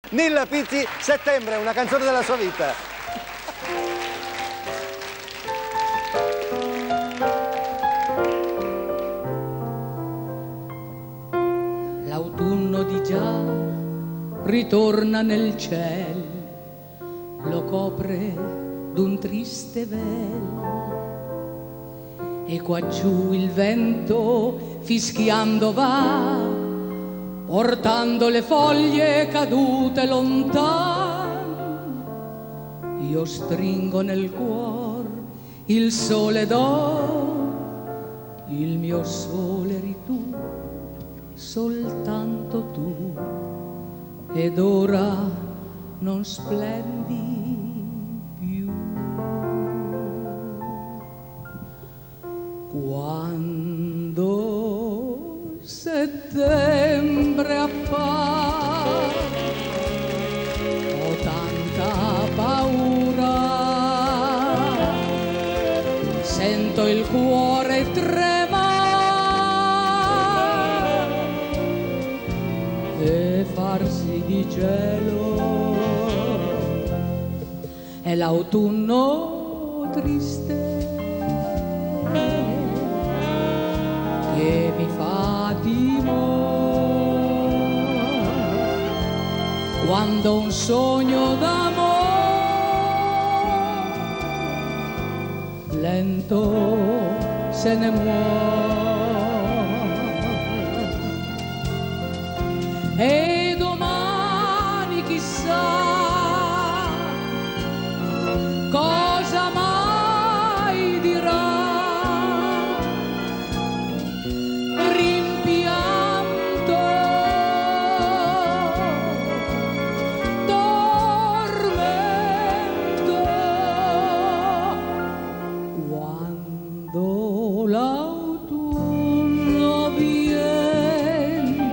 Nilla Pizzi, Settembre, una canzone della sua vita. L'autunno di già ritorna nel ciel, lo copre d'un triste vel, e quaggiù il vento fischiando va, portando le foglie cadute lontan. Io stringo nel cuor il sole d'oro, il mio sole eri tu, soltanto tu, ed ora non splendi più. Quando settembre appare, ho tanta paura, sento il cuore tremare e farsi di gelo. È l'autunno triste che mi fa timore, quando un sogno d'amore lento se ne muore. E domani chissà cosa mai dirà, rimpianto, tormento, quando l'autunno viene,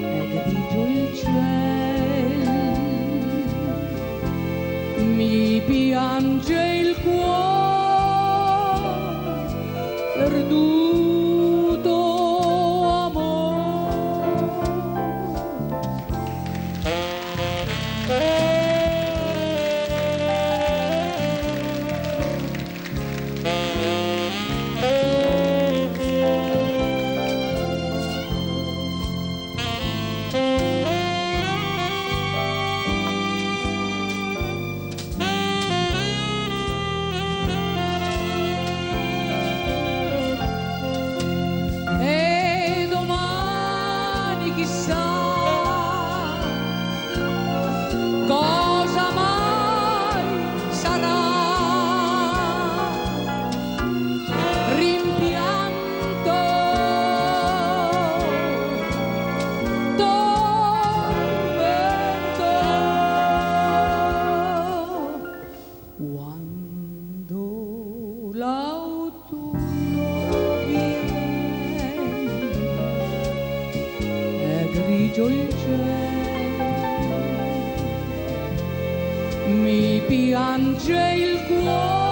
è grigio il cielo, mi piange il cuore perduto amore. E domani chissà cosa mai sarà, rimpianto, tormento, quando l'autunno grigio il cielo, mi piange il cuore